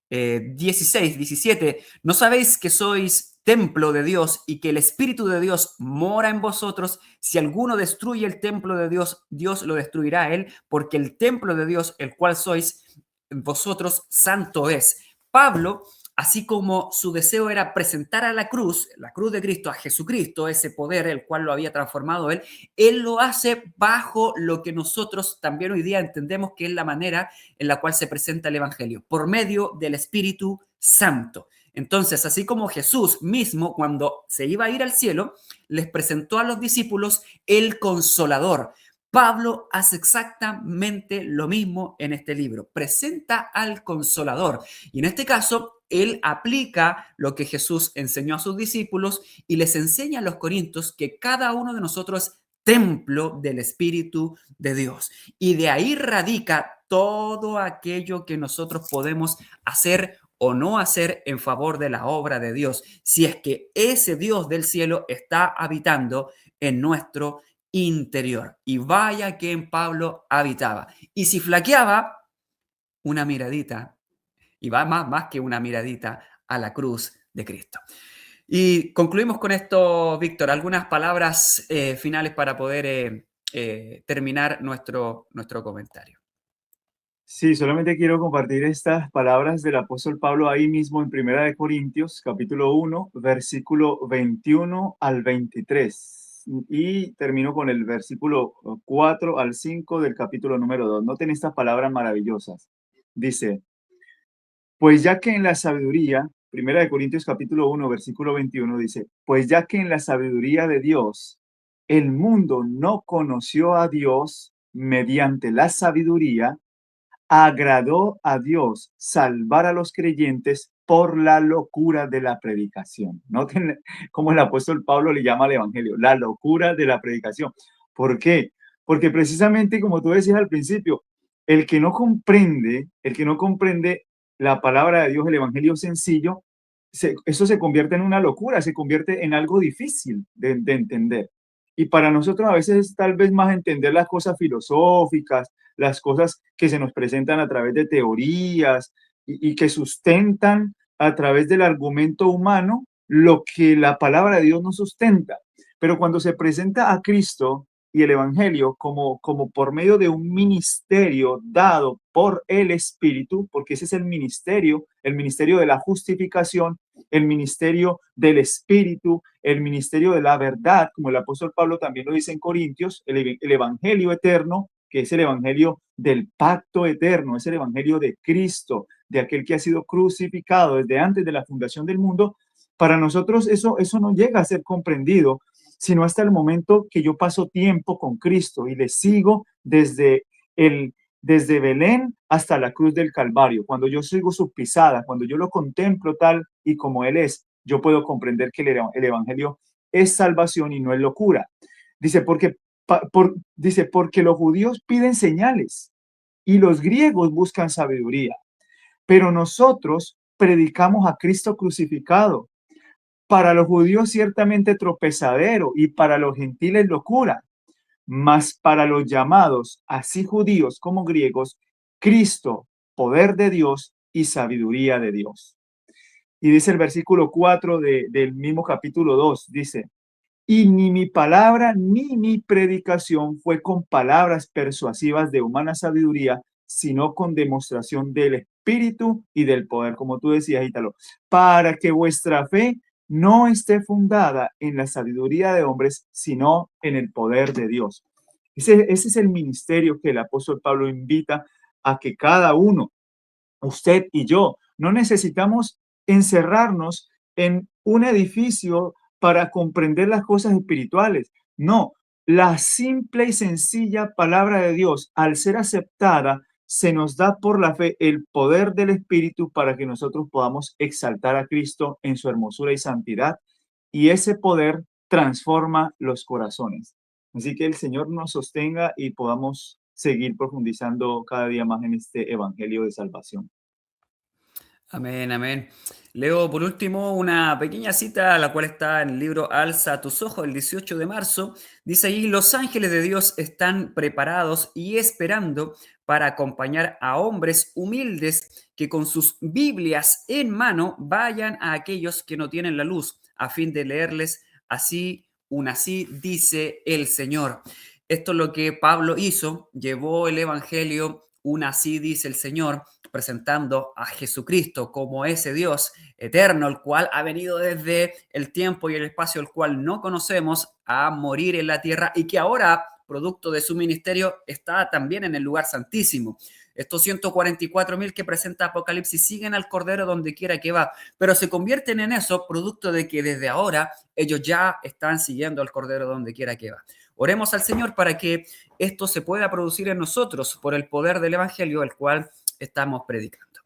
16, 17, ¿no sabéis que sois templo de Dios y que el Espíritu de Dios mora en vosotros? Si alguno destruye el templo de Dios, Dios lo destruirá a él, porque el templo de Dios, el cual sois vosotros, santo es. Pablo, así como su deseo era presentar a la cruz de Cristo, a Jesucristo, ese poder el cual lo había transformado él lo hace bajo lo que nosotros también hoy día entendemos que es la manera en la cual se presenta el Evangelio, por medio del Espíritu Santo. Entonces, así como Jesús mismo, cuando se iba a ir al cielo, les presentó a los discípulos el Consolador. Pablo hace exactamente lo mismo en este libro, presenta al Consolador y en este caso él aplica lo que Jesús enseñó a sus discípulos y les enseña a los corintios que cada uno de nosotros es templo del Espíritu de Dios y de ahí radica todo aquello que nosotros podemos hacer o no hacer en favor de la obra de Dios, si es que ese Dios del cielo está habitando en nuestro interior. Y vaya que en Pablo habitaba. Y si flaqueaba, una miradita, y va más que una miradita a la cruz de Cristo. Y concluimos con esto, Víctor, algunas palabras finales para poder terminar nuestro comentario. Sí, solamente quiero compartir estas palabras del apóstol Pablo ahí mismo en Primera de Corintios, capítulo 1, versículo 21 al 23. Y termino con el versículo 4 al 5 del capítulo número 2. Noten estas palabras maravillosas. Dice, pues ya que en la sabiduría, Primera de Corintios capítulo 1, versículo 21 dice, pues ya que en la sabiduría de Dios, el mundo no conoció a Dios mediante la sabiduría, agradó a Dios salvar a los creyentes por la locura de la predicación. Noten cómo el apóstol Pablo le llama al evangelio, la locura de la predicación. ¿Por qué? Porque precisamente, como tú decías al principio, el que no comprende la palabra de Dios, el evangelio sencillo, eso se convierte en una locura, se convierte en algo difícil de entender. Y para nosotros a veces es tal vez más entender las cosas filosóficas, las cosas que se nos presentan a través de teorías y que sustentan a través del argumento humano lo que la palabra de Dios no sustenta. Pero cuando se presenta a Cristo y el Evangelio como por medio de un ministerio dado por el Espíritu, porque ese es el ministerio de la justificación, el ministerio del Espíritu, el ministerio de la verdad, como el apóstol Pablo también lo dice en Corintios, el Evangelio eterno, que es el Evangelio del pacto eterno, es el Evangelio de Cristo, de aquel que ha sido crucificado desde antes de la fundación del mundo. Para nosotros eso no llega a ser comprendido, sino hasta el momento que yo paso tiempo con Cristo y le sigo desde Belén hasta la cruz del Calvario. Cuando yo sigo su pisada, cuando yo lo contemplo tal y como Él es, yo puedo comprender que el Evangelio es salvación y no es locura. Dice, porque los judíos piden señales y los griegos buscan sabiduría, pero nosotros predicamos a Cristo crucificado, para los judíos ciertamente tropezadero y para los gentiles locura, mas para los llamados, así judíos como griegos, Cristo, poder de Dios y sabiduría de Dios. Y dice el versículo 4 del mismo capítulo 2, dice, y ni mi palabra ni mi predicación fue con palabras persuasivas de humana sabiduría, sino con demostración del Espíritu y del poder, como tú decías, Ítalo, para que vuestra fe no esté fundada en la sabiduría de hombres, sino en el poder de Dios. Ese es el ministerio que el apóstol Pablo invita a que cada uno, usted y yo, no necesitamos encerrarnos en un edificio para comprender las cosas espirituales. No, la simple y sencilla palabra de Dios, al ser aceptada, se nos da por la fe el poder del Espíritu para que nosotros podamos exaltar a Cristo en su hermosura y santidad, y ese poder transforma los corazones. Así que el Señor nos sostenga y podamos seguir profundizando cada día más en este evangelio de salvación. Amén, amén. Leo por último una pequeña cita, la cual está en el libro Alza tus ojos, el 18 de marzo. Dice allí, los ángeles de Dios están preparados y esperando para acompañar a hombres humildes que con sus Biblias en mano vayan a aquellos que no tienen la luz, a fin de leerles así dice el Señor. Esto es lo que Pablo hizo, llevó el Evangelio, un así dice el Señor, presentando a Jesucristo como ese Dios eterno, el cual ha venido desde el tiempo y el espacio, el cual no conocemos, a morir en la tierra y que ahora, producto de su ministerio, está también en el lugar santísimo. Estos 144,000 que presenta Apocalipsis siguen al Cordero donde quiera que va, pero se convierten en eso producto de que desde ahora ellos ya están siguiendo al Cordero donde quiera que va. Oremos al Señor para que esto se pueda producir en nosotros por el poder del Evangelio, el cual estamos predicando.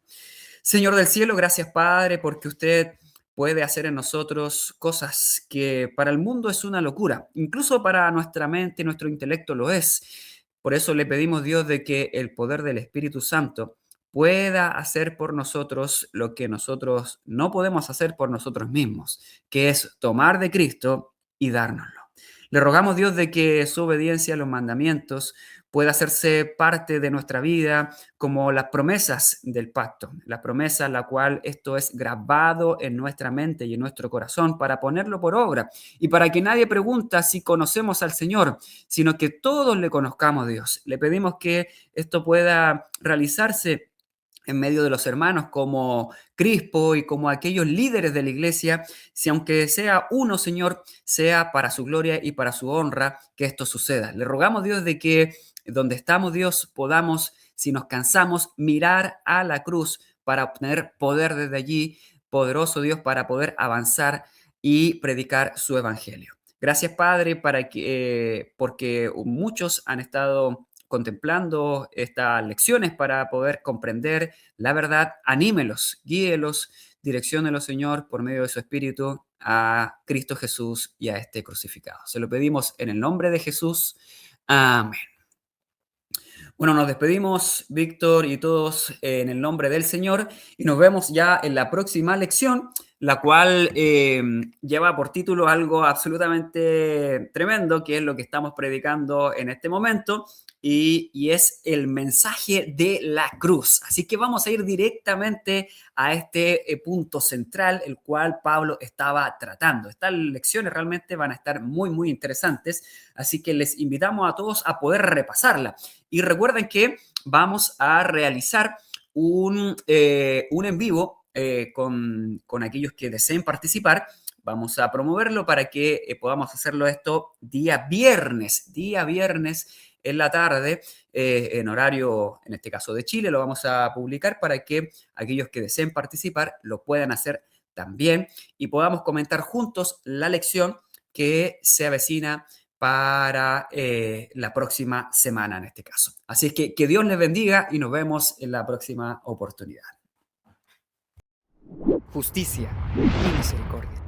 Señor del cielo, gracias Padre, porque usted puede hacer en nosotros cosas que para el mundo es una locura, incluso para nuestra mente, nuestro intelecto lo es. Por eso le pedimos, Dios, de que el poder del Espíritu Santo pueda hacer por nosotros lo que nosotros no podemos hacer por nosotros mismos, que es tomar de Cristo y dárnoslo. Le rogamos, Dios, de que su obediencia a los mandamientos pueda hacerse parte de nuestra vida como las promesas del pacto, la promesa en la cual esto es grabado en nuestra mente y en nuestro corazón para ponerlo por obra y para que nadie pregunte si conocemos al Señor, sino que todos le conozcamos, Dios. Le pedimos que esto pueda realizarse en medio de los hermanos como Crispo y como aquellos líderes de la iglesia, si aunque sea uno, Señor, sea para su gloria y para su honra que esto suceda. Le rogamos, Dios, de que donde estamos, Dios, podamos, si nos cansamos, mirar a la cruz para obtener poder desde allí, poderoso Dios, para poder avanzar y predicar su evangelio. Gracias, Padre, porque muchos han estado contemplando estas lecciones para poder comprender la verdad. Anímelos, guíelos, direcciónelos, Señor, por medio de su Espíritu a Cristo Jesús y a este crucificado. Se lo pedimos en el nombre de Jesús. Amén. Bueno, nos despedimos, Víctor y todos, en el nombre del Señor y nos vemos ya en la próxima lección, la cual lleva por título algo absolutamente tremendo, que es lo que estamos predicando en este momento, y es el mensaje de la cruz. Así que vamos a ir directamente a este punto central, el cual Pablo estaba tratando. Estas lecciones realmente van a estar muy, muy interesantes, así que les invitamos a todos a poder repasarla. Y recuerden que vamos a realizar un en vivo con aquellos que deseen participar. Vamos a promoverlo para que podamos hacerlo esto día viernes en la tarde, en horario, en este caso de Chile, lo vamos a publicar para que aquellos que deseen participar lo puedan hacer también y podamos comentar juntos la lección que se avecina para la próxima semana en este caso. Así es que Dios les bendiga y nos vemos en la próxima oportunidad. Justicia y misericordia.